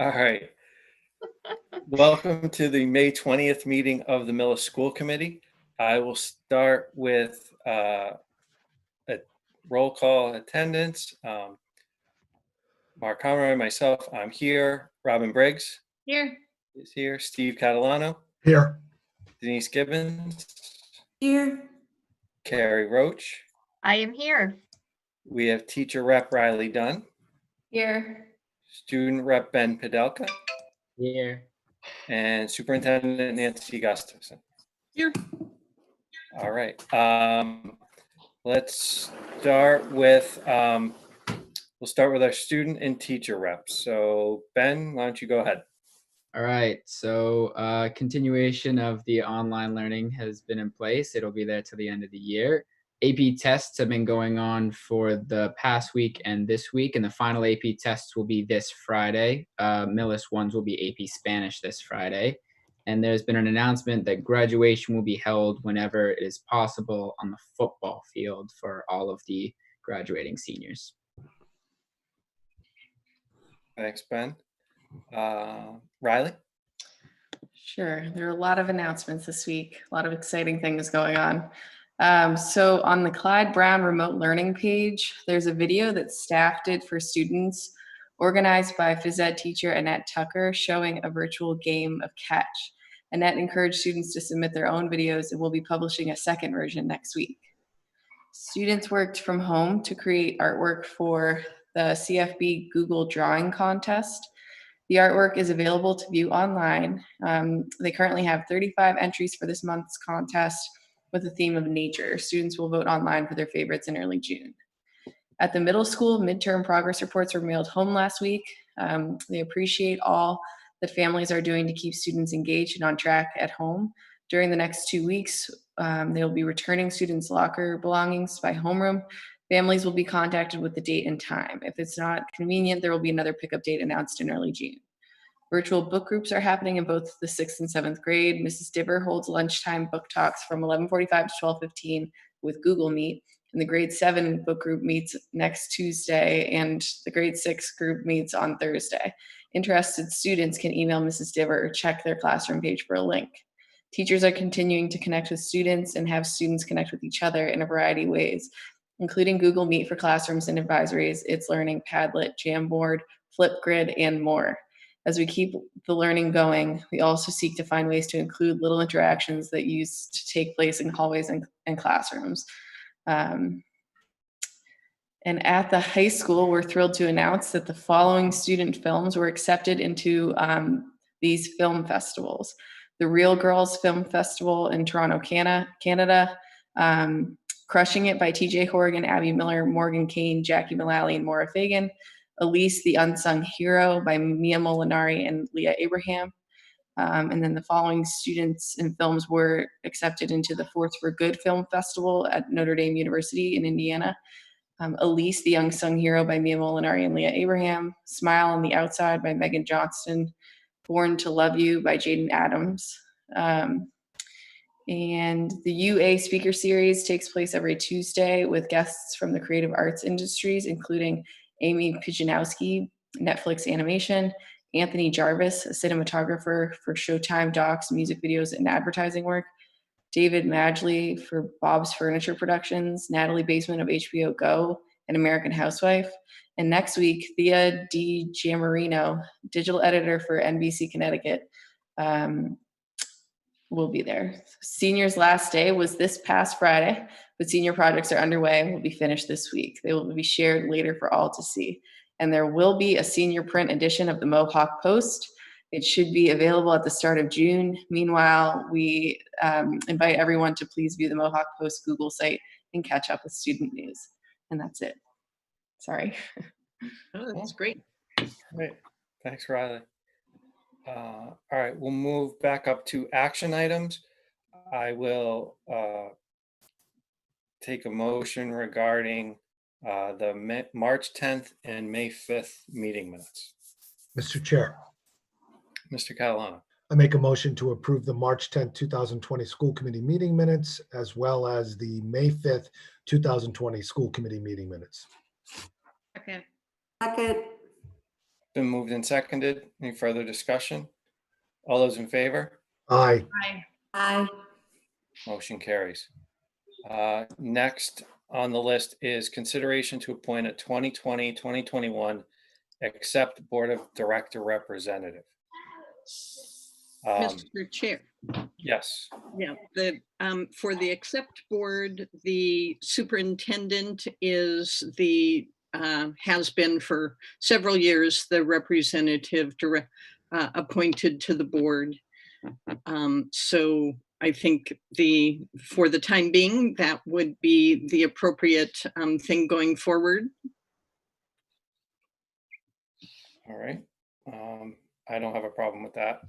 All right. Welcome to the May 20th meeting of the Millis School Committee. I will start with a roll call attendance. Mark Conroy, myself, I'm here. Robin Briggs Here. is here. Steve Catalano. Here. Denise Gibbons. Here. Carrie Roach. I am here. We have teacher rep Riley Dunn. Here. Student rep Ben Pedelka. Here. And Superintendent Nancy Gustafson. Here. All right. Let's start with, we'll start with our student and teacher reps. So Ben, why don't you go ahead? All right. So continuation of the online learning has been in place. It'll be there till the end of the year. AP tests have been going on for the past week and this week, and the final AP tests will be this Friday. Millis ones will be AP Spanish this Friday. And there's been an announcement that graduation will be held whenever it is possible on the football field for all of the graduating seniors. Thanks, Ben. Riley? Sure. There are a lot of announcements this week, a lot of exciting things going on. So on the Clyde Brown remote learning page, there's a video that staff did for students organized by phys ed teacher Annette Tucker showing a virtual game of catch. Annette encouraged students to submit their own videos, and we'll be publishing a second version next week. Students worked from home to create artwork for the CFB Google Drawing Contest. The artwork is available to view online. They currently have 35 entries for this month's contest with the theme of nature. Students will vote online for their favorites in early June. At the middle school, midterm progress reports were mailed home last week. They appreciate all that families are doing to keep students engaged and on track at home. During the next 2 weeks, they will be returning students' locker belongings by homeroom. Families will be contacted with the date and time. If it's not convenient, there will be another pickup date announced in early June. Virtual book groups are happening in both the 6th and 7th grade. Mrs. Dibber holds lunchtime book talks from 11:45 to 12:15 with Google Meet. And the grade 7 book group meets next Tuesday, and the grade 6 group meets on Thursday. Interested students can email Mrs. Dibber or check their classroom page for a link. Teachers are continuing to connect with students and have students connect with each other in a variety of ways, including Google Meet for classrooms and advisories, It's Learning, Padlet, Jamboard, Flipgrid, and more. As we keep the learning going, we also seek to find ways to include little interactions that used to take place in hallways and classrooms. And at the high school, we're thrilled to announce that the following student films were accepted into these film festivals. The Real Girls Film Festival in Toronto, Canada, Crushing It by TJ Horrigan, Abby Miller, Morgan Kane, Jackie Mullally, and Maura Fagan. Elise, the Unsung Hero by Mia Molinari and Leah Abraham. And then the following students and films were accepted into the Force for Good Film Festival at Notre Dame University in Indiana. Elise, the Unsung Hero by Mia Molinari and Leah Abraham. Smile on the Outside by Megan Johnston. Born to Love You by Jaden Adams. And the UA Speaker Series takes place every Tuesday with guests from the creative arts industries, including Amy Pijanowski, Netflix animation, Anthony Jarvis, a cinematographer for Showtime docs, music videos, and advertising work, David Madgley for Bob's Furniture Productions, Natalie Baseman of HBO Go, and American Housewife. And next week, Thea D. Giammarino, digital editor for NBC Connecticut, will be there. Seniors' last day was this past Friday, but senior projects are underway and will be finished this week. They will be shared later for all to see. And there will be a senior print edition of the Mohawk Post. It should be available at the start of June. Meanwhile, we invite everyone to please view the Mohawk Post Google site and catch up with student news. And that's it. Sorry. Oh, that's great. Great. Thanks, Riley. All right, we'll move back up to action items. I will take a motion regarding the March 10th and May 5th meeting minutes. Mr. Chair, Mr. Catalano. I make a motion to approve the March 10th, 2020 school committee meeting minutes, as well as the May 5th, 2020 school committee meeting minutes. Okay. Second. Been moved and seconded. Any further discussion? All those in favor? Aye. Aye. Motion carries. Next on the list is consideration to appoint a 2020-2021 accept Board of Director representative. Mr. Chair, Yes, yeah, for the accept board, the superintendent is has been for several years, the representative appointed to the board. So I think for the time being, that would be the appropriate thing going forward. all right. I don't have a problem with that.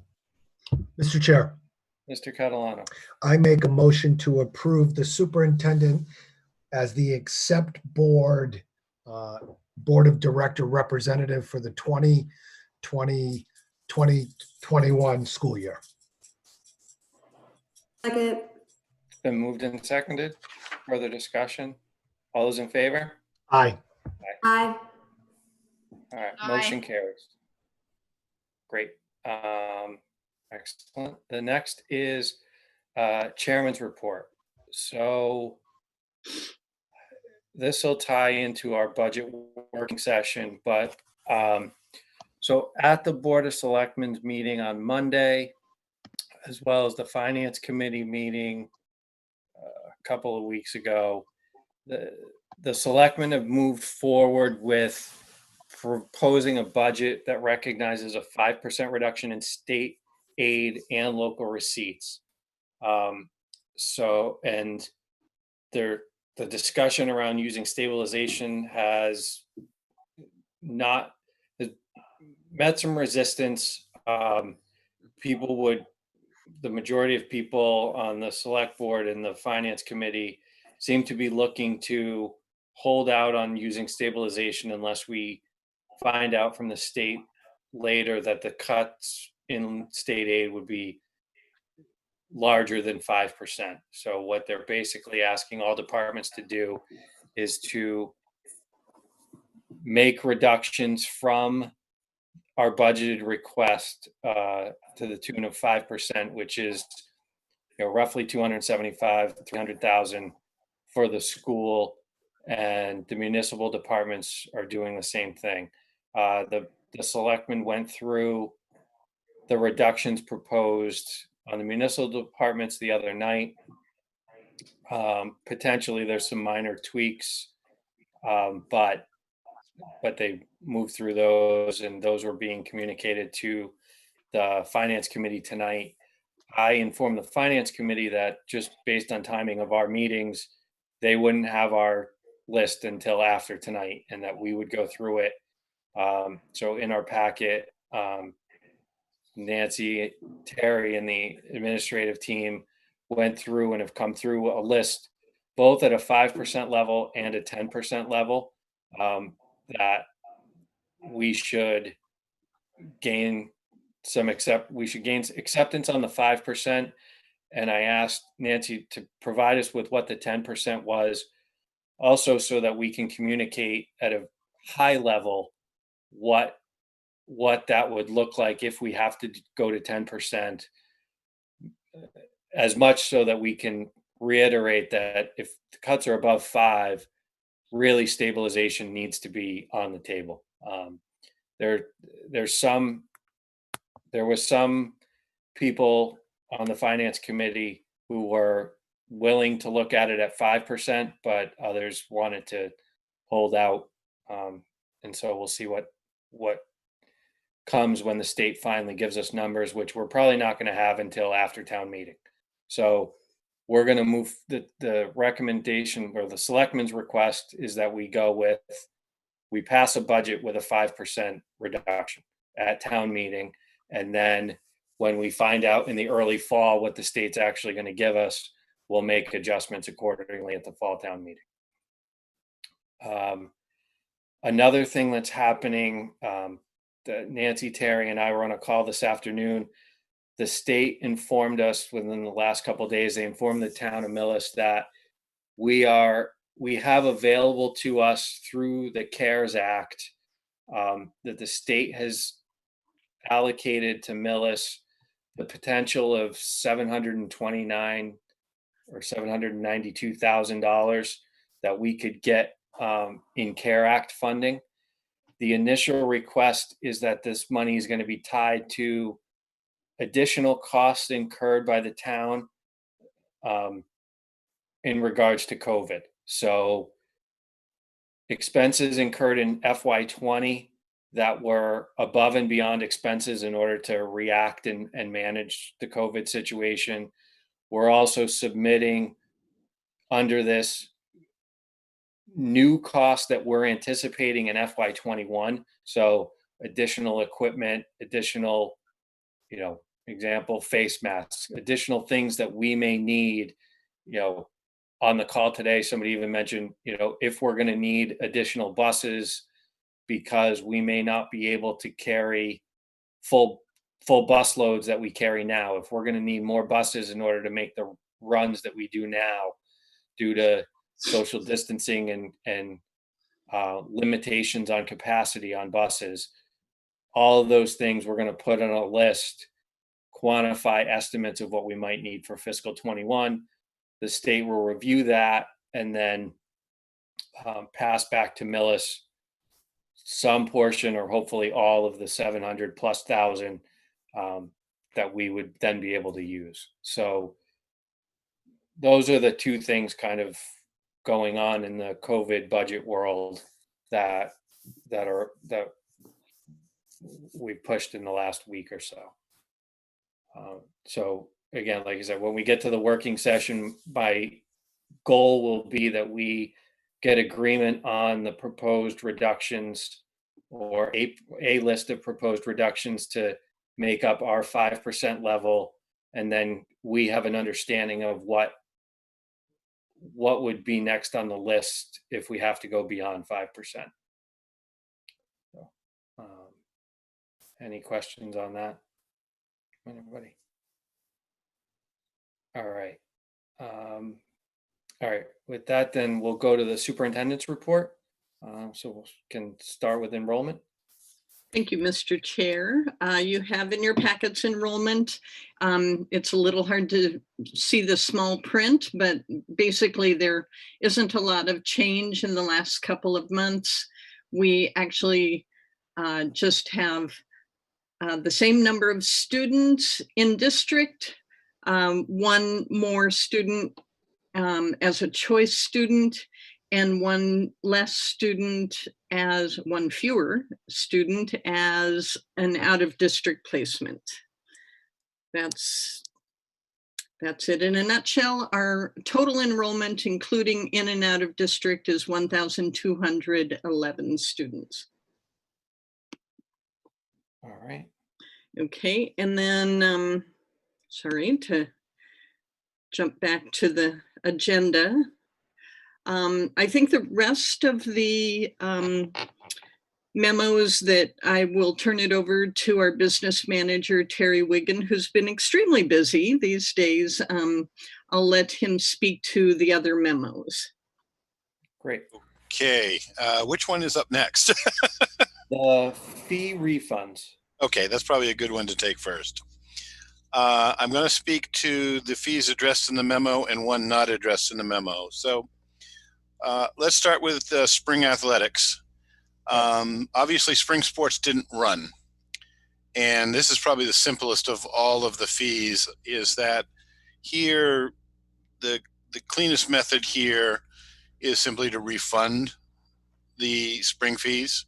Mr. Chair, Mr. Catalano, I make a motion to approve the superintendent as the accept board, Board of Director representative for the 2020-2021 school year. Second. it's been moved and seconded. Further discussion? All those in favor? Aye. Aye. All right, Aye. motion carries. Great. Excellent. The next is Chairman's report. So this will tie into our budget working session, but so at the Board of Selectmen's meeting on Monday, as well as the Finance Committee meeting a couple of weeks ago, the selectmen have moved forward with proposing a budget that recognizes a 5% reduction in state aid and local receipts. So, and the discussion around using stabilization has not met some resistance. The majority of people on the select board and the finance committee seem to be looking to hold out on using stabilization unless we find out from the state later that the cuts in state aid would be larger than 5%. So what they're basically asking all departments to do is to make reductions from our budgeted request to the tune of 5%, which is roughly 275 to 300,000 for the school, and the municipal departments are doing the same thing. The selectmen went through the reductions proposed on the municipal departments the other night. Potentially there's some minor tweaks, but they moved through those, and those were being communicated to the finance committee tonight. I informed the finance committee that just based on timing of our meetings, they wouldn't have our list until after tonight, and that we would go through it. So in our packet, Nancy, Terry, and the administrative team went through and have come through a list, both at a 5% level and a 10% level, that we should gain acceptance on the 5%. And I asked Nancy to provide us with what the 10% was, also so that we can communicate at a high level what that would look like if we have to go to 10%, as much so that we can reiterate that if the cuts are above 5, really stabilization needs to be on the table. There was some people on the finance committee who were willing to look at it at 5%, but others wanted to hold out. And so we'll see what comes when the state finally gives us numbers, which we're probably not going to have until after town meeting. So we're going to move the recommendation, or the selectmen's request is that we pass a budget with a 5% reduction at town meeting. And then when we find out in the early fall what the state's actually going to give us, we'll make adjustments accordingly at the fall town meeting. Another thing that's happening, Nancy, Terry, and I were on a call this afternoon. The state informed us within the last couple of days, they informed the town of Millis that we have available to us through the CARES Act that the state has allocated to Millis the potential of $729 or $792,000 that we could get in CARE Act funding. The initial request is that this money is going to be tied to additional costs incurred by the town in regards to COVID. So expenses incurred in FY20 that were above and beyond expenses in order to react and manage the COVID situation. We're also submitting under this new cost that we're anticipating in FY21. So additional equipment, additional, example, face masks, additional things that we may need. On the call today, somebody even mentioned, if we're going to need additional buses because we may not be able to carry full bus loads that we carry now. If we're going to need more buses in order to make the runs that we do now due to social distancing and limitations on capacity on buses, all of those things we're going to put on a list, quantify estimates of what we might need for fiscal 21. The state will review that and then pass back to Millis some portion or hopefully all of the 700,000+ that we would then be able to use. So those are the two things kind of going on in the COVID budget world that we've pushed in the last week or so. So again, like I said, when we get to the working session, my goal will be that we get agreement on the proposed reductions or a list of proposed reductions to make up our 5% level. And then we have an understanding of what would be next on the list if we have to go beyond 5%. So, any questions on that? Anybody? All right. All right. With that, then we'll go to the superintendent's report. So we can start with enrollment. Thank you, Mr. Chair. You have in your packets enrollment. It's a little hard to see the small print, but basically there isn't a lot of change in the last couple of months. We actually just have the same number of students in district, one more student as a choice student, and one fewer student as an out-of-district placement. That's it in a nutshell. Our total enrollment, including in and out of district, is 1,211 students. All right. Okay, and then, sorry to jump back to the agenda. I think the rest of the memos that I will turn it over to our business manager, Terry Wiggin, who's been extremely busy these days. I'll let him speak to the other memos. Great. Okay, which one is up next? The fee refunds. Okay, that's probably a good one to take first. I'm going to speak to the fees addressed in the memo and one not addressed in the memo. So let's start with spring athletics. Obviously, spring sports didn't run. And this is probably the simplest of all of the fees, is that here, the cleanest method here is simply to refund the spring fees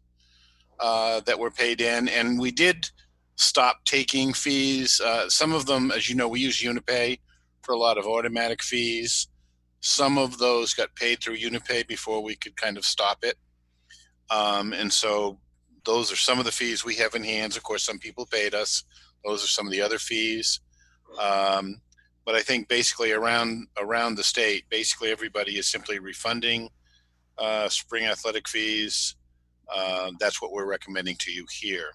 that were paid in. And we did stop taking fees. Some of them, as you know, we use UniPay for a lot of automatic fees. Some of those got paid through UniPay before we could kind of stop it. And so those are some of the fees we have in hands. Of course, some people paid us. Those are some of the other fees. But I think basically around the state, basically everybody is simply refunding spring athletic fees. That's what we're recommending to you here.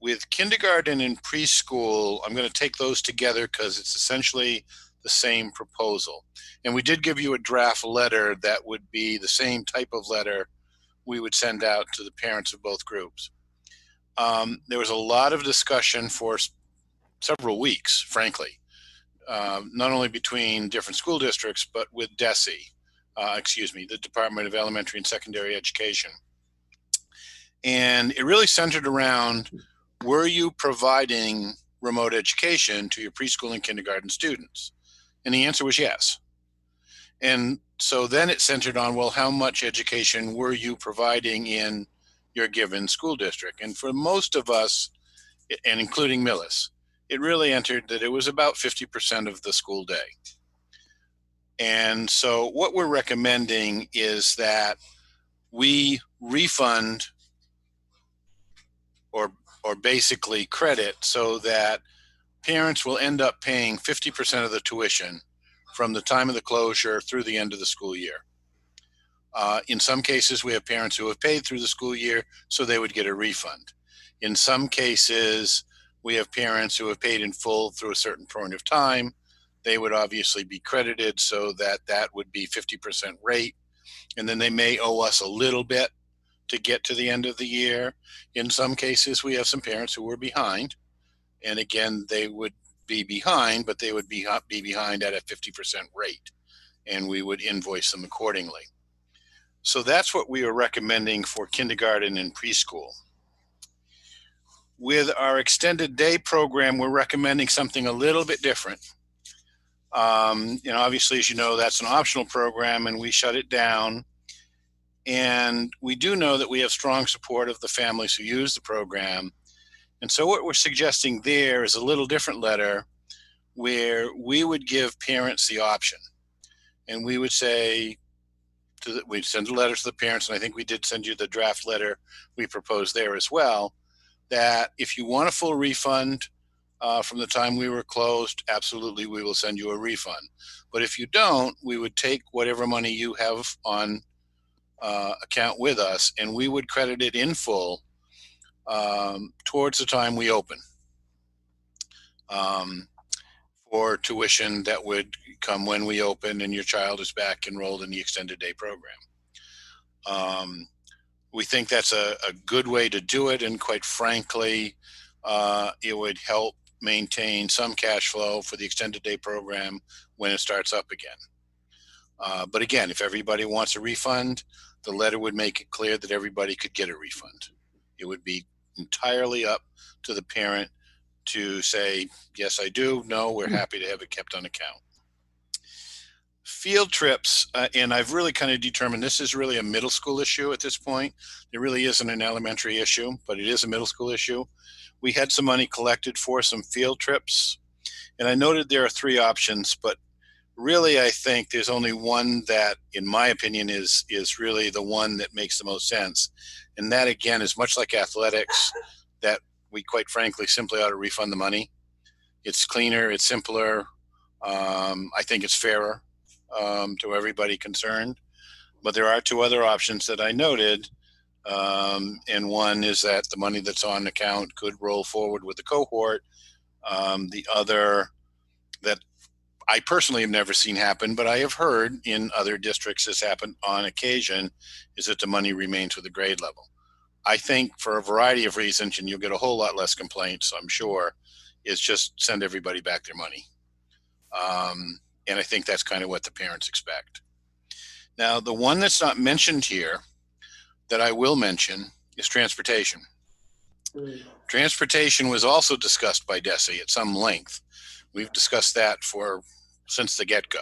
With kindergarten and preschool, I'm going to take those together because it's essentially the same proposal. And we did give you a draft letter that would be the same type of letter we would send out to the parents of both groups. There was a lot of discussion for several weeks, frankly, not only between different school districts, but with DESE, the Department of Elementary and Secondary Education. And it really centered around, were you providing remote education to your preschool and kindergarten students? And the answer was yes. And so then it centered on, well, how much education were you providing in your given school district? And for most of us, and including Millis, it really entered that it was about 50% of the school day. And so what we're recommending is that we refund or basically credit, so that parents will end up paying 50% of the tuition from the time of the closure through the end of the school year. In some cases, we have parents who have paid through the school year, so they would get a refund. In some cases, we have parents who have paid in full through a certain point of time. They would obviously be credited, so that would be 50% rate. And then they may owe us a little bit to get to the end of the year. In some cases, we have some parents who were behind. And again, they would be behind, but they would be behind at a 50% rate. And we would invoice them accordingly. So that's what we are recommending for kindergarten and preschool. With our extended day program, we're recommending something a little bit different. Obviously, as you know, that's an optional program and we shut it down. And we do know that we have strong support of the families who use the program. And so what we're suggesting there is a little different letter where we would give parents the option. And we would say, we'd send a letter to the parents, and I think we did send you the draft letter we proposed there as well, that if you want a full refund from the time we were closed, absolutely, we will send you a refund. But if you don't, we would take whatever money you have on account with us, and we would credit it in full towards the time we open for tuition that would come when we open and your child is back enrolled in the extended day program. We think that's a good way to do it, and quite frankly, it would help maintain some cash flow for the extended day program when it starts up again. But again, if everybody wants a refund, the letter would make it clear that everybody could get a refund. It would be entirely up to the parent to say, yes, I do. No, we're happy to have it kept on account. Field trips, and I've really kind of determined this is really a middle school issue at this point. There really isn't an elementary issue, but it is a middle school issue. We had some money collected for some field trips, and I noted there are 3 options, but really I think there's only one that, in my opinion, is really the one that makes the most sense. And that, again, is much like athletics, that we quite frankly simply ought to refund the money. It's cleaner, it's simpler. I think it's fairer to everybody concerned. But there are 2 other options that I noted. And one is that the money that's on account could roll forward with the cohort. The other that I personally have never seen happen, but I have heard in other districts this happen on occasion, is that the money remains with the grade level. I think for a variety of reasons, and you'll get a whole lot less complaints, I'm sure, is just send everybody back their money. And I think that's kind of what the parents expect. Now, the one that's not mentioned here that I will mention is transportation. Transportation was also discussed by DESE at some length. We've discussed that since the get-go.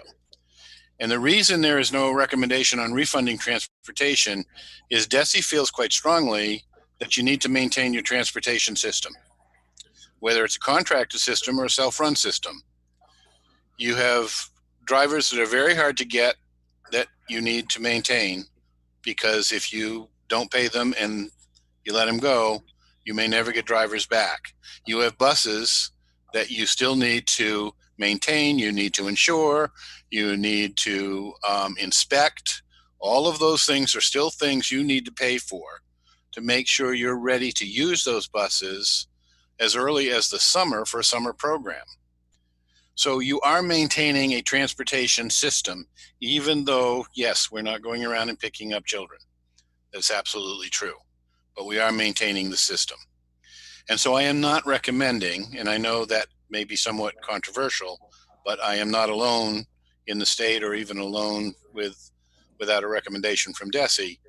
And the reason there is no recommendation on refunding transportation is DESE feels quite strongly that you need to maintain your transportation system, whether it's a contracted system or a self-run system. You have drivers that are very hard to get that you need to maintain, because if you don't pay them and you let them go, you may never get drivers back. You have buses that you still need to maintain, you need to insure, you need to inspect. All of those things are still things you need to pay for to make sure you're ready to use those buses as early as the summer for a summer program. So you are maintaining a transportation system, even though, yes, we're not going around and picking up children. That's absolutely true. But we are maintaining the system. And so I am not recommending, and I know that may be somewhat controversial, but I am not alone in the state or even alone without a recommendation from DESE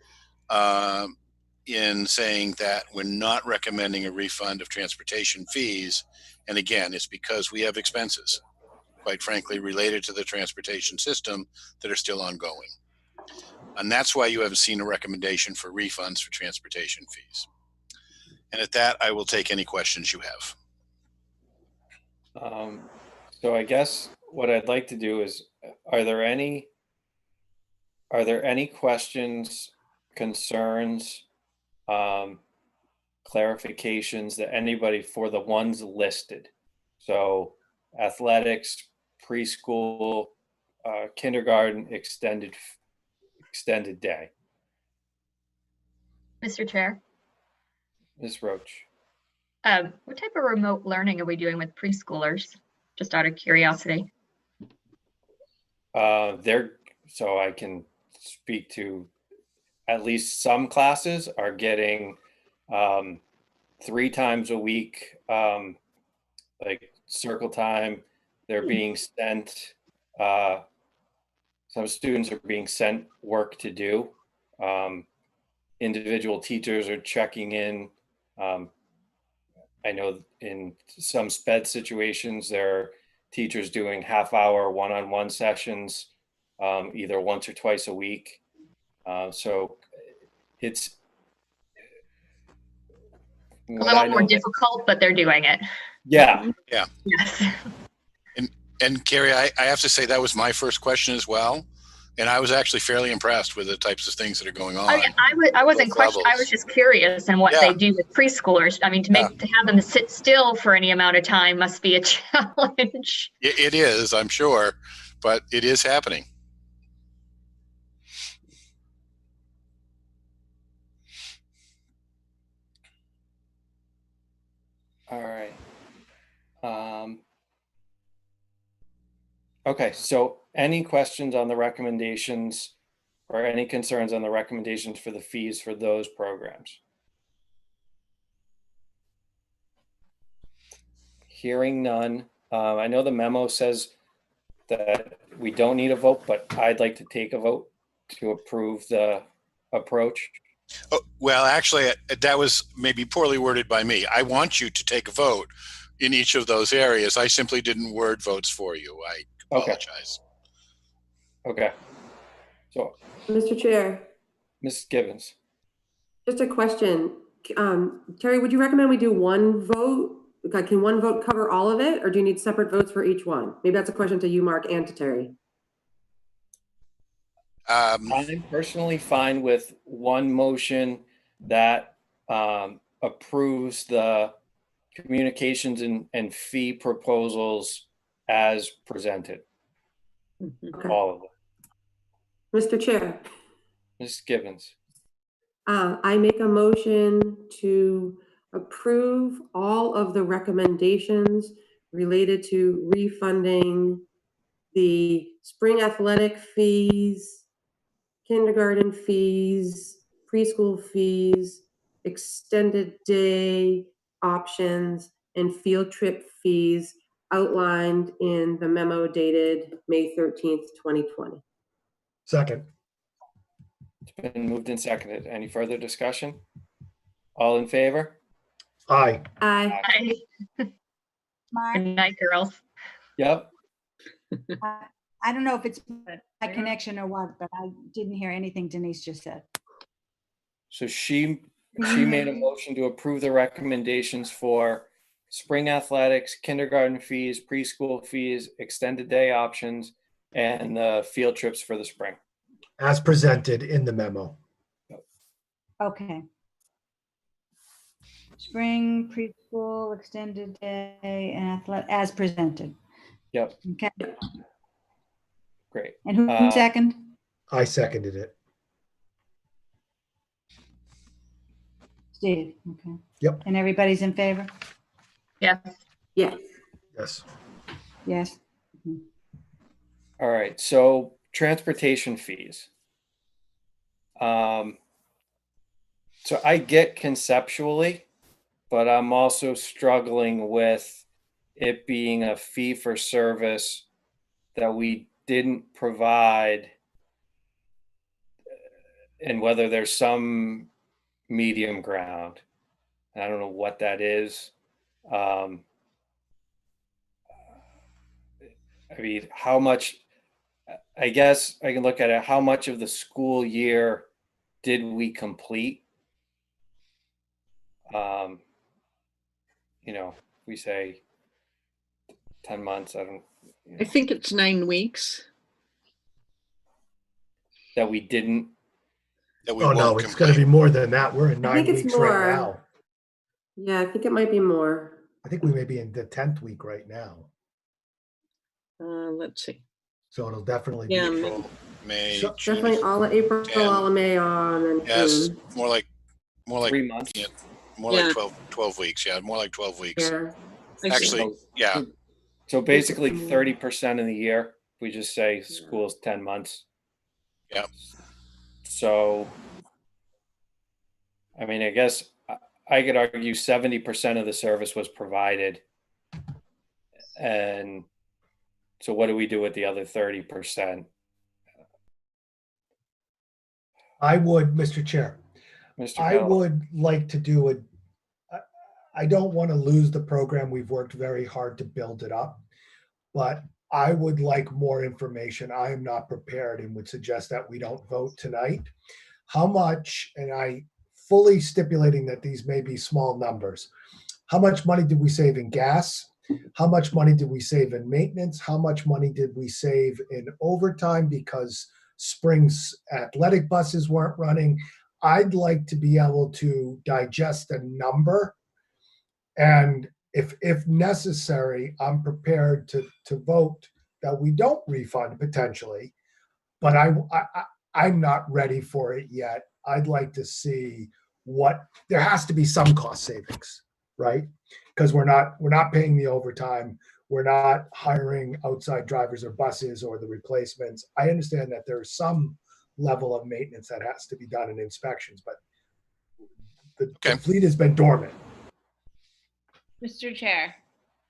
in saying that we're not recommending a refund of transportation fees. And again, it's because we have expenses, quite frankly, related to the transportation system that are still ongoing. And that's why you haven't seen a recommendation for refunds for transportation fees. And at that, I will take any questions you have. So I guess what I'd like to do is, are there any questions, concerns, clarifications that anybody for the ones listed? So athletics, preschool, kindergarten, extended day. Mr. Chair, Ms. Roach. what type of remote learning are we doing with preschoolers? Just out of curiosity. So I can speak to at least some classes are getting 3 times a week, like circle time. They're being sent, some students are being sent work to do. Individual teachers are checking in. I know in some sped situations, there are teachers doing half-hour one-on-one sessions, either once or twice a week. So it's A little more difficult, but they're doing it. Yeah. Yeah. Yes. And Carrie, I have to say that was my first question as well. And I was actually fairly impressed with the types of things that are going on. Oh, yeah, I wasn't questioning. I was just curious and what they do with preschoolers. I mean, to have them sit still for any amount of time must be a challenge. It is, I'm sure, but it is happening. All right. Okay, so any questions on the recommendations or any concerns on the recommendations for the fees for those programs? Hearing none. I know the memo says that we don't need a vote, but I'd like to take a vote to approve the approach. Oh, well, actually, that was maybe poorly worded by me. I want you to take a vote in each of those areas. I simply didn't word votes for you. I apologize. Okay. So, Mr. Chair, Ms. Gibbons. just a question. Terry, would you recommend we do one vote? Can one vote cover all of it, or do you need separate votes for each one? Maybe that's a question to you, Mark, and to Terry. I'm personally fine with one motion that approves the communications and fee proposals as presented. Okay. All of them. Mr. Chair, Ms. Gibbons. I make a motion to approve all of the recommendations related to refunding the spring athletic fees, kindergarten fees, preschool fees, extended day options, and field trip fees outlined in the memo dated May 13th, 2020. Second. It's been moved and seconded. Any further discussion? All in favor? Aye. Aye. Good Mark, night, girls. Yep. I don't know if it's my connection or what, but I didn't hear anything Denise just said. So she made a motion to approve the recommendations for spring athletics, kindergarten fees, preschool fees, extended day options, and the field trips for the spring. As presented in the memo. Okay. Spring, preschool, extended day, and athletic, as presented. Yep. Okay. Great. And who second? I seconded it. Steve. Okay. Yep. And everybody's in favor? Yes. Yes. Yes. Yes. All right. So transportation fees. So I get conceptually, but I'm also struggling with it being a fee for service that we didn't provide, and whether there's some medium ground. I don't know what that is. I mean, how much, I guess I can look at it, how much of the school year did we complete? You know, we say 10 months, I don't, I think it's 9 weeks. that we didn't. That we Oh, no, won't it's gonna be complete. more than that. We're in I 9 think it's weeks right more. now. Yeah, I think it might be more. I think we may be in the 10th week right now. Let's see. So it'll definitely Yeah, be. April, May, So- June. Definitely all of April, 10. all of May on, and Yes, June. more like 3 months. yeah, more Yeah. like 12 weeks. Yeah, more like 12 weeks. Yeah. Actually, yeah. So basically 30% of the year, we just say school's 10 months. Yeah. So, I mean, I guess I could argue 70% of the service was provided. And so what do we do with the other 30%? I would, Mr. Chair, Mr. I Gallo? would like to do it. I don't want to lose the program. We've worked very hard to build it up, but I would like more information. I am not prepared and would suggest that we don't vote tonight. How much, and I fully stipulating that these may be small numbers, how much money did we save in gas? How much money did we save in maintenance? How much money did we save in overtime because spring's athletic buses weren't running? I'd like to be able to digest a number, and if necessary, I'm prepared to vote that we don't refund potentially, but I'm not ready for it yet. I'd like to see what, there has to be some cost savings, right? Because we're not paying the overtime, we're not hiring outside drivers or buses or the replacements. I understand that there's some level of maintenance that has to be done in inspections, but the fleet has been dormant. Mr. Chair,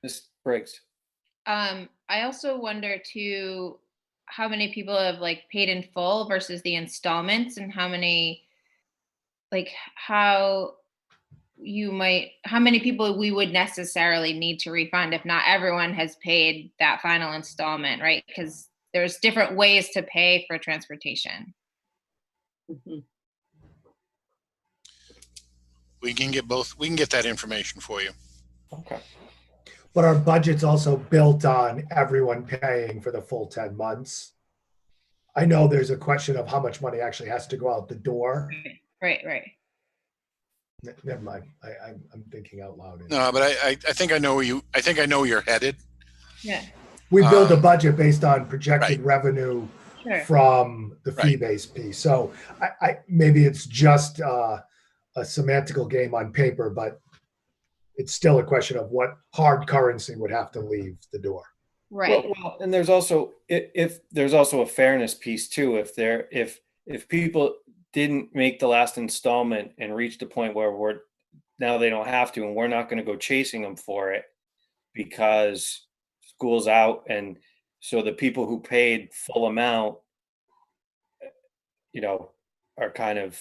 Ms. Briggs. I also wonder too, how many people have like paid in full versus the installments, and how many, like how many people we would necessarily need to refund if not everyone has paid that final installment, right? Because there's different ways to pay for transportation. Mhm. We can get both. We can get that information for you. Okay. But our budget's also built on everyone paying for the full 10 months. I know there's a question of how much money actually has to go out the door. Right. Never mind. I'm thinking out loud. No, but I think I know where you. I think I know where you're headed. Yeah. We build a budget based on projected revenue Sure. from the fee-based piece. So I maybe it's just a semantical game on paper, but it's still a question of what hard currency would have to leave the door. Right. Well, and there's also, if there's also a fairness piece too. If people didn't make the last installment and reached a point where now they don't have to, and we're not going to go chasing them for it because school's out, and so the people who paid full amount, are kind of,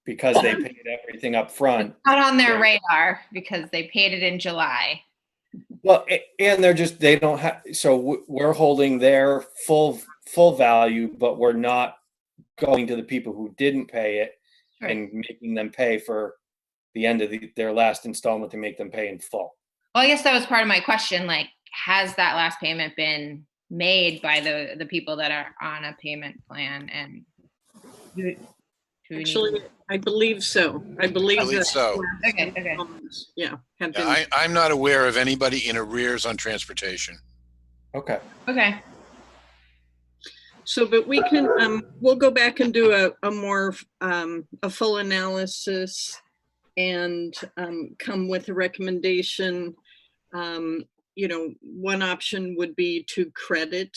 because they paid everything up front. Not on their radar because they paid it in July. Well, and they don't have, so we're holding their full value, but we're not going to the people who didn't pay it and making them pay for the end of their last installment to make them pay in full. Well, I guess that was part of my question. Like, has that last payment been made by the people that are on a payment plan? And actually, I believe so. I believe so. Okay. Yeah. I'm not aware of anybody in arrears on transportation. Okay. So, but we can, we'll go back and do a more, a full analysis and come with a recommendation. One option would be to credit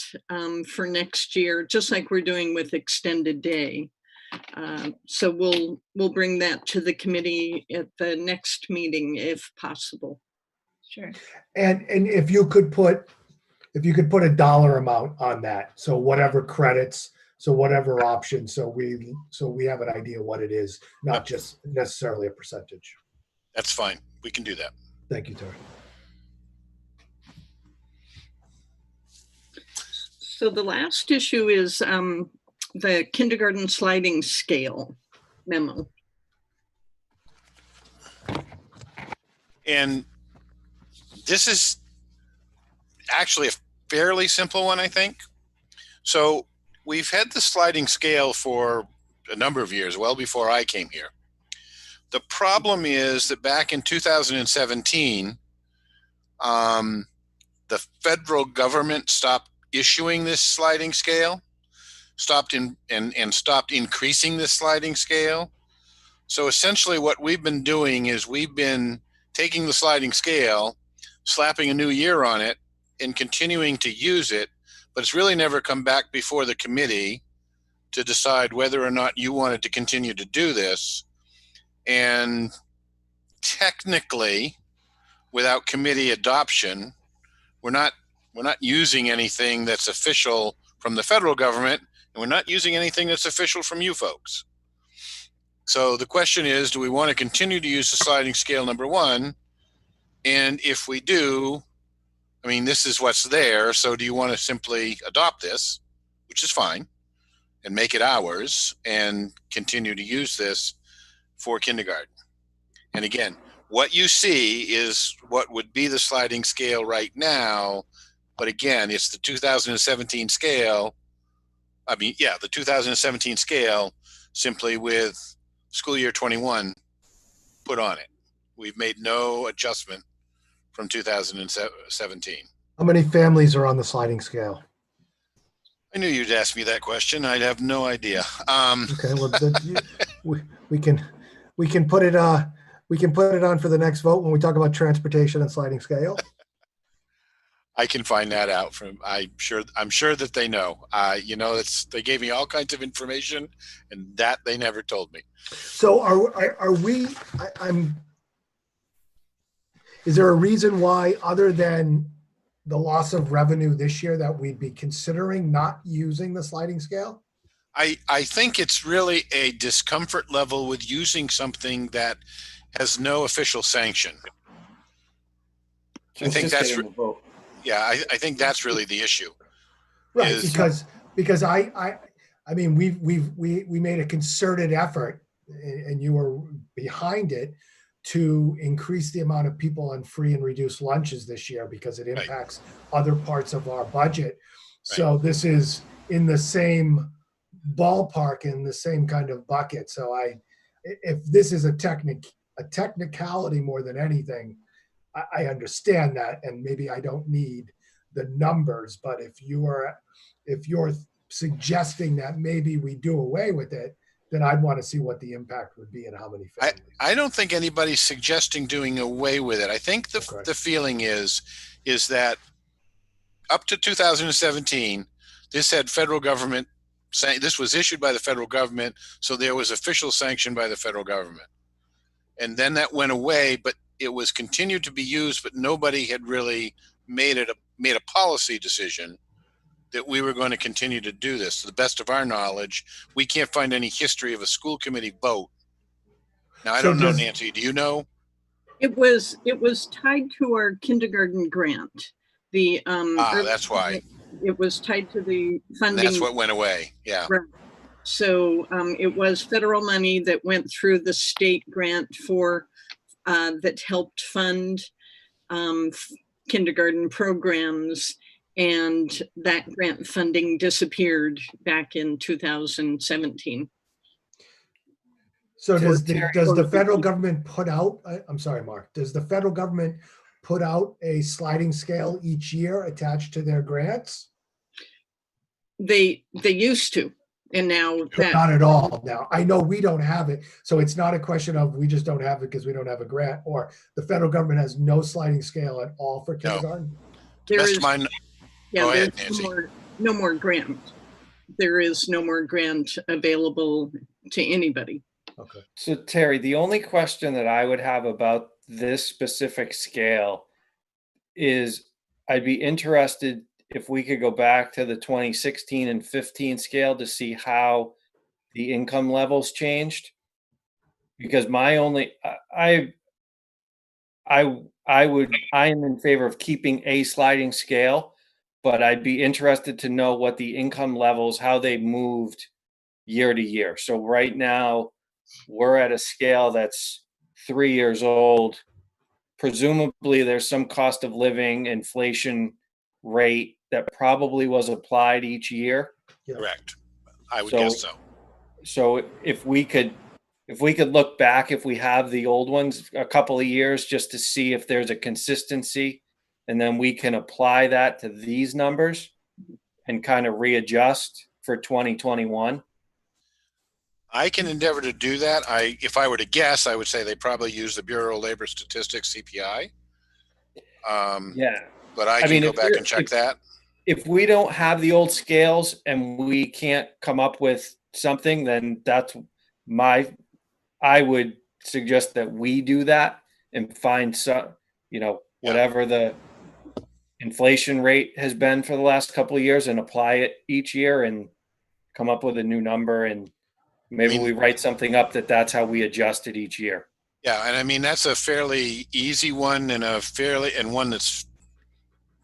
for next year, just like we're doing with extended day. So we'll bring that to the committee at the next meeting if possible. Sure. And if you could put a dollar amount on that, so whatever credits, so whatever option, so we have an idea what it is, not just necessarily a percentage. That's fine. We can do that. Thank you, Terry. So the last issue is the kindergarten sliding scale memo. And this is actually a fairly simple one, I think. So we've had the sliding scale for a number of years, well before I came here. The problem is that back in 2017, the federal government stopped issuing this sliding scale, stopped increasing this sliding scale. So essentially what we've been doing is we've been taking the sliding scale, slapping a new year on it, and continuing to use it, but it's really never come back before the committee to decide whether or not you wanted to continue to do this. And technically, without committee adoption, we're not using anything that's official from the federal government, and we're not using anything that's official from you folks. So the question is, do we want to continue to use the sliding scale, number one? And if we do, I mean, this is what's there. So do you want to simply adopt this, which is fine, and make it ours and continue to use this for kindergarten? And again, what you see is what would be the sliding scale right now. But again, it's the 2017 scale. I mean, yeah, the 2017 scale simply with school year 21 put on it. We've made no adjustment from 2017. How many families are on the sliding scale? I knew you'd ask me that question. I'd have no idea. Okay, well, we can put it on for the next vote when we talk about transportation and sliding scale. I can find that out from. I'm sure that they know. They gave me all kinds of information, and that they never told me. So are we? Is there a reason why, other than the loss of revenue this year, that we'd be considering not using the sliding scale? I think it's really a discomfort level with using something that has no official sanction. I think that's the vote. Yeah, I think that's really the issue. Right, because I mean we made a concerted effort, and you were behind it, to increase the amount of people on free and reduced lunches this year because it impacts other parts of our budget. So this is in the same ballpark, in the same kind of bucket. So if this is a technicality more than anything, I understand that, and maybe I don't need the numbers, but if you're suggesting that maybe we do away with it, then I'd want to see what the impact would be and how many families. I don't think anybody's suggesting doing away with it. I think the feeling is that up to 2017, this had federal government saying, this was issued by the federal government, so there was official sanction by the federal government. And then that went away, but it was continued to be used, but nobody had really made a policy decision that we were going to continue to do this. To the best of our knowledge, we can't find any history of a school committee vote. Now, I don't know, Nancy, do you know? It was tied to our kindergarten grant. That's why. It was tied to the funding. That's what went away, yeah. Right. So it was federal money that went through the state grant for that helped fund kindergarten programs, and that grant funding disappeared back in 2017. So does the federal government put out, I'm sorry, Mark, does the federal government put out a sliding scale each year attached to their grants? They used to, and now not at all. Now I know we don't have it, so it's not a question of we just don't have it because we don't have a grant, or the federal government has no sliding scale at all for kindergarten. There's no more grant. There is no more grant available to anybody. Okay. So Terry, the only question that I would have about this specific scale is I'd be interested if we could go back to the 2016 and 15 scale to see how the income levels changed. Because my only, I am in favor of keeping a sliding scale, but I'd be interested to know what the income levels, how they moved year to year. So right now, we're at a scale that's 3 years old. Presumably, there's some cost of living inflation rate that probably was applied each year. Correct. I would So- guess so. So if we could look back, if we have the old ones, a couple of years, just to see if there's a consistency, and then we can apply that to these numbers and kind of readjust for 2021. I can endeavor to do that. If I were to guess, I would say they probably use the Bureau of Labor Statistics CPI. Yeah. But I can go back and check that. If we don't have the old scales and we can't come up with something, then I would suggest that we do that and find some, whatever the inflation rate has been for the last couple of years and apply it each year and come up with a new number. And maybe we write something up that's how we adjust it each year. Yeah, and I mean that's a fairly easy one and one that's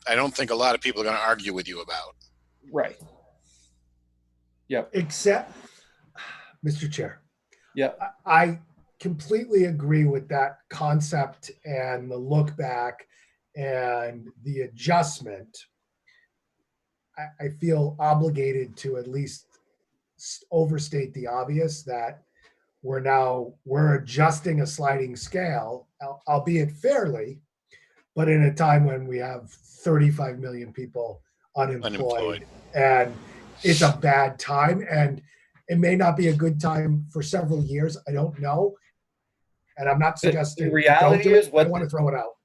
I don't think a lot of people are going to argue with you about. Right. Yep. Except, Mr. Chair. Yep. I completely agree with that concept and the look back and the adjustment. I feel obligated to at least overstate the obvious that we're adjusting a sliding scale, albeit fairly, but in a time when we have 35 million people unemployed. And it's a bad time, and it may not be a good time for several years. I don't know. And I'm not suggesting the reality is I want to throw it out.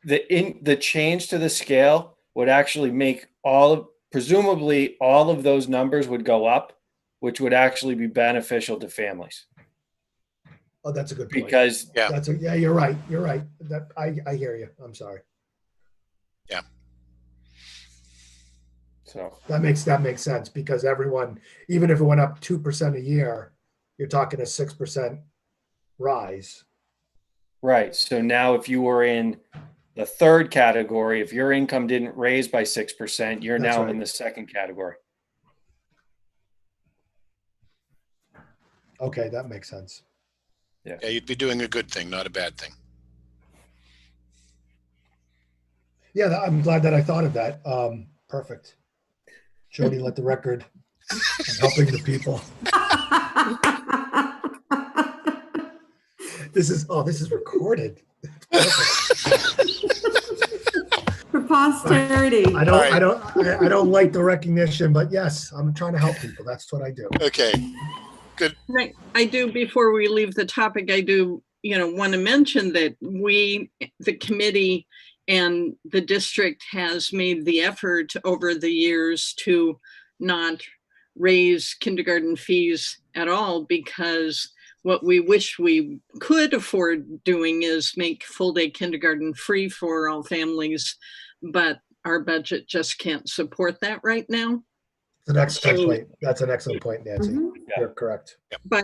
The change to the scale would actually make presumably all of those numbers would go up, which would actually be beneficial to families. Oh, that's a good point. Because you're right. You're right. That I hear you. I'm sorry. Yeah. So that makes sense because everyone, even if it went up 2% a year, you're talking a 6% rise. Right. So now if you were in the third category, if your income didn't raise by 6%, you're now in the second category. Okay, that makes sense. Yeah, you'd be doing a good thing, not a bad thing. Yeah, I'm glad that I thought of that. Perfect. Jody, let the record. I'm helping the people. This is recorded. For posterity. I don't like the recognition, but yes, I'm trying to help people. That's what I do. Okay. Good. Right. I do, before we leave the topic, I do, want to mention that the committee and the district has made the effort over the years to not raise kindergarten fees at all, because what we wish we could afford doing is make full-day kindergarten free for all families, but our budget just can't support that right now. That's an excellent point, Nancy. Mhm. You're correct. By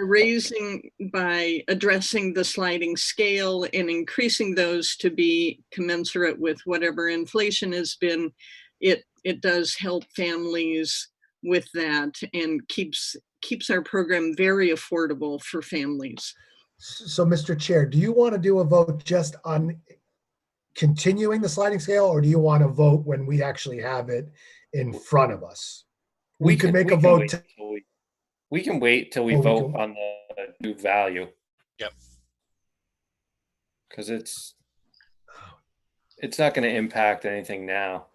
addressing the sliding scale and increasing those to be commensurate with whatever inflation has been, it does help families with that and keeps our program very affordable for families. So, Mr. Chair, do you want to do a vote just on continuing the sliding scale, or do you want to vote when we actually have it in front of us? We can make a vote. We can wait till we vote on the new value. Yep. Because it's not going to impact anything now.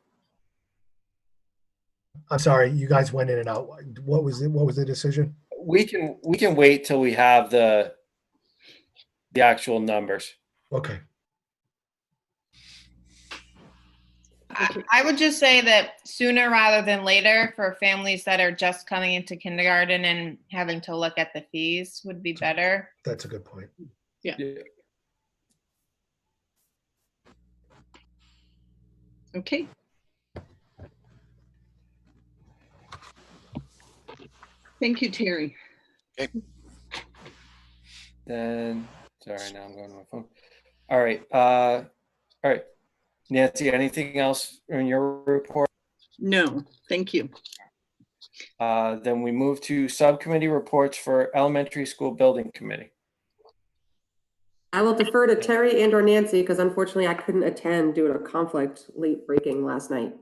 I'm sorry, you guys went in and out. What was it? What was the decision? We can wait till we have the actual numbers. Okay. I would just say that sooner rather than later for families that are just coming into kindergarten and having to look at the fees would be better. That's a good point. Yeah. Okay. Thank you, Terry. Okay. Then, sorry, now I'm going to my phone. All right. Nancy, anything else in your report? No, thank you. Then we move to subcommittee reports for elementary school building committee. I will defer to Terry and or Nancy because unfortunately I couldn't attend due to a conflict late breaking last night.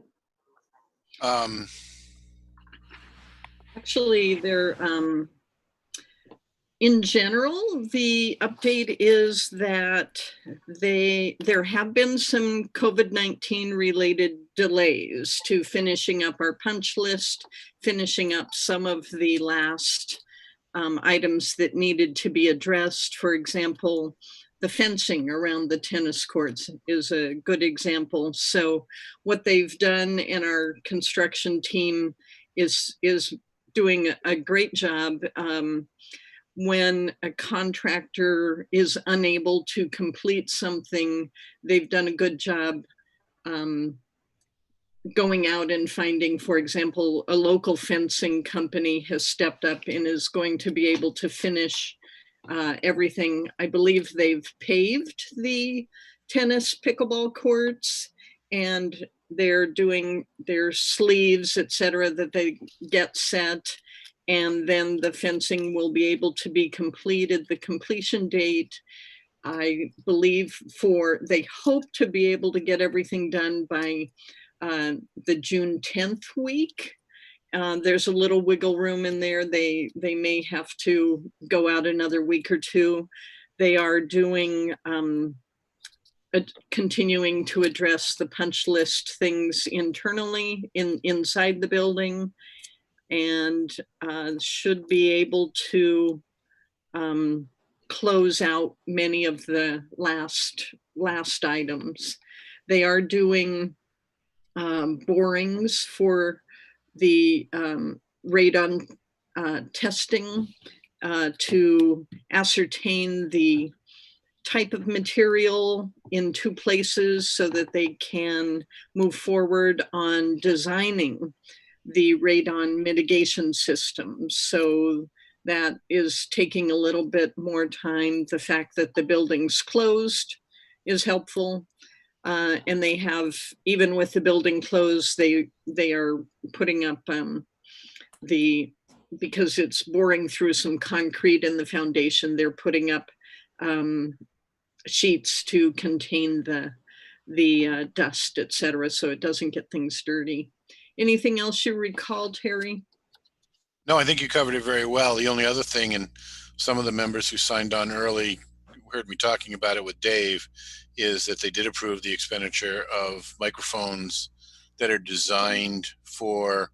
Actually, in general, the update is that there have been some COVID-19 related delays to finishing up our punch list, finishing up some of the last items that needed to be addressed. For example, the fencing around the tennis courts is a good example. So what they've done in our construction team is doing a great job. When a contractor is unable to complete something, they've done a good job going out and finding, for example, a local fencing company has stepped up and is going to be able to finish everything. I believe they've paved the tennis pickleball courts and they're doing their sleeves, etc., that they get set. And then the fencing will be able to be completed. The completion date, I believe, they hope to be able to get everything done by the June 10th week. There's a little wiggle room in there. They may have to go out another week or two. They are doing continuing to address the punch list things internally inside the building, and should be able to close out many of the last items. They are doing borings for the radon testing to ascertain the type of material in 2 places so that they can move forward on designing the radon mitigation systems. So that is taking a little bit more time. The fact that the building's closed is helpful. And they have, even with the building closed, they are putting up because it's boring through some concrete in the foundation, they're putting up sheets to contain the dust, etc., so it doesn't get things dirty. Anything else you recall, Terry? No, I think you covered it very well. The only other thing, and some of the members who signed on early heard me talking about it with Dave, is that they did approve the expenditure of microphones that are designed for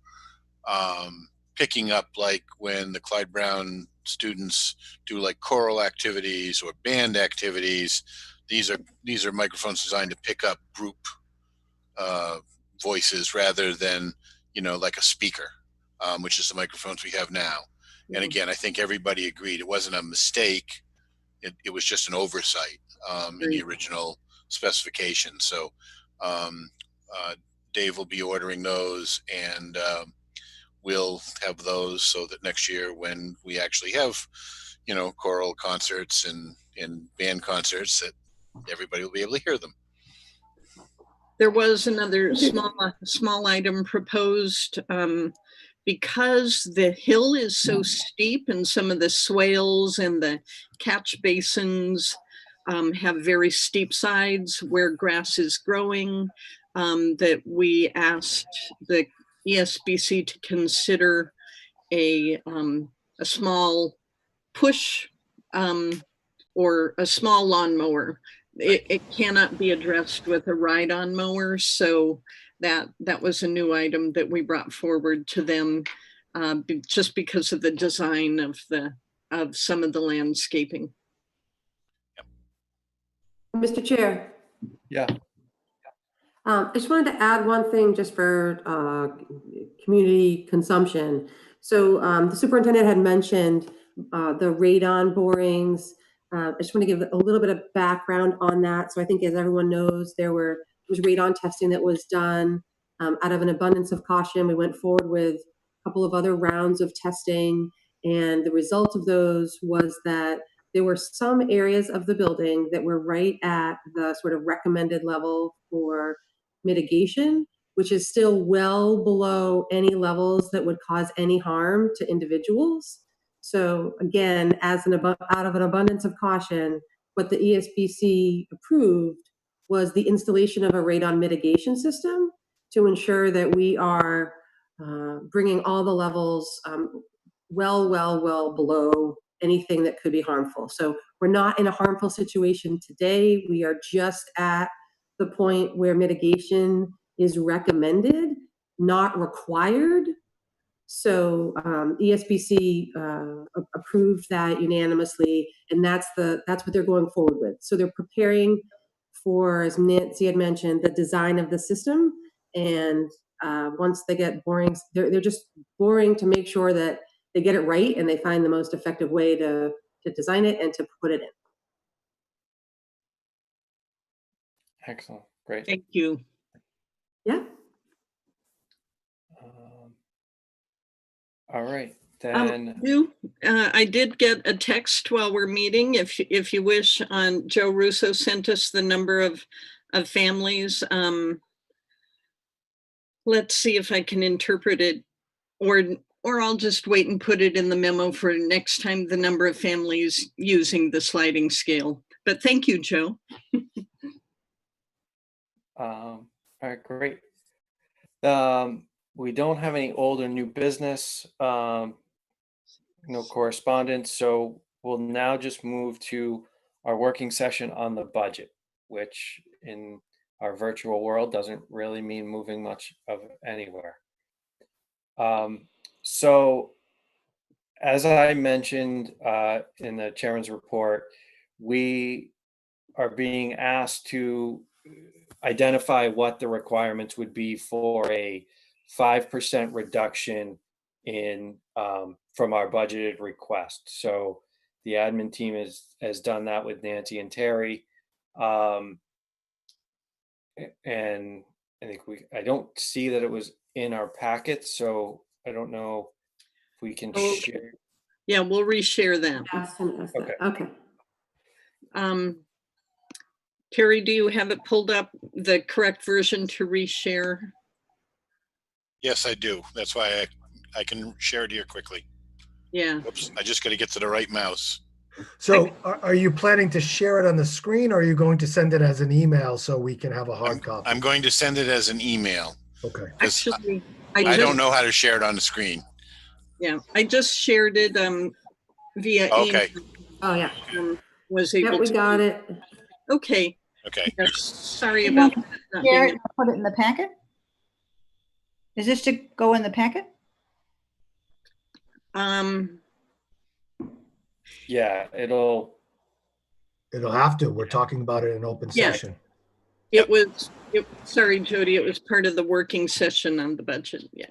picking up, like when the Clyde Brown students do like choral activities or band activities. These are microphones designed to pick up group voices rather than, like a speaker, which is the microphones we have now. And again, I think everybody agreed it wasn't a mistake. It was just an oversight in the original specification. So Dave will be ordering those, and we'll have those so that next year when we actually have, choral concerts and band concerts, that everybody will be able to hear them. There was another small item proposed because the hill is so steep and some of the swales and the catch basins have very steep sides where grass is growing, that we asked the ESBC to consider a small push or a small lawnmower. It cannot be addressed with a ride-on mower, so that was a new item that we brought forward to them, just because of the design of some of the landscaping. Mr. Chair. Yeah. I just wanted to add one thing just for community consumption. So the superintendent had mentioned the radon borings. I just want to give a little bit of background on that. So I think, as everyone knows, there was radon testing that was done. Out of an abundance of caution, we went forward with a couple of other rounds of testing, and the result of those was that there were some areas of the building that were right at the sort of recommended level for mitigation, which is still well below any levels that would cause any harm to individuals. So again, out of an abundance of caution, what the ESBC approved was the installation of a radon mitigation system to ensure that we are bringing all the levels well below anything that could be harmful. So we're not in a harmful situation today. We are just at the point where mitigation is recommended, not required. So ESBC approved that unanimously, and that's what they're going forward with. So they're preparing for, as Nancy had mentioned, the design of the system. And once they get borings, they're just boring to make sure that they get it right and they find the most effective way to design it and to put it in. Excellent. Great. Thank you. Yeah. All right, then. I did get a text while we're meeting. If you wish, Joe Russo sent us the number of families. Let's see if I can interpret it, or I'll just wait and put it in the memo for next time, the number of families using the sliding scale. But thank you, Joe. All right, great. We don't have any old or new business, no correspondence, so we'll now just move to our working session on the budget, which in our virtual world doesn't really mean moving much of anywhere. So as I mentioned in the chairman's report, we are being asked to identify what the requirements would be for a 5% reduction in from our budgeted request. So the admin team has done that with Nancy and Terry. And I think I don't see that it was in our packet, so I don't know if we can share. Yeah, we'll reshare that. Okay. Terry, do you have it pulled up, the correct version to reshare? Yes, I do. That's why I can share it here quickly. Yeah. Oops, I just got to get to the right mouse. So are you planning to share it on the screen, or are you going to send it as an email so we can have a hard copy? I'm going to send it as an email. Okay. Actually, I don't know how to share it on the screen. Yeah, I just shared it via Okay. email. Oh, yeah. Was able Yeah, we got it. Okay. Okay. Yes, sorry about that. Share it and put it in the packet? Is this to go in the packet? Yeah, it'll have to. We're talking about it in open session. It was, sorry, Jody, it was part of the working session on the budget. Yeah.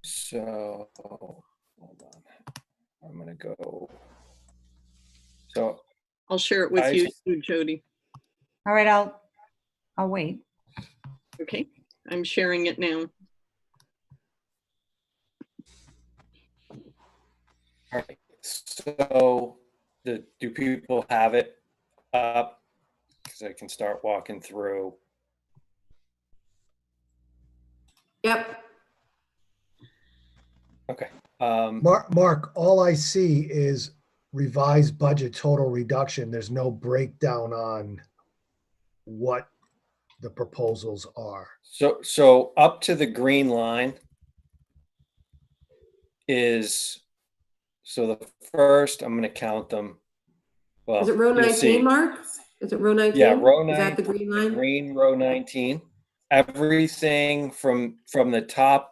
So hold on. I'm going to go. So I'll share it with you too, Jody. All right, I'll wait. Okay, I'm sharing it now. All right. So do people have it up? Because I can start walking through. Yep. Okay. Mark, all I see is revised budget total reduction. There's no breakdown on what the proposals are. So up to the green line is, so the first, I'm going to count them. Well, is it row 19, Mark? Is it row 19? Yeah, row 19. Is that the green line? Green row 19. Everything from the top, which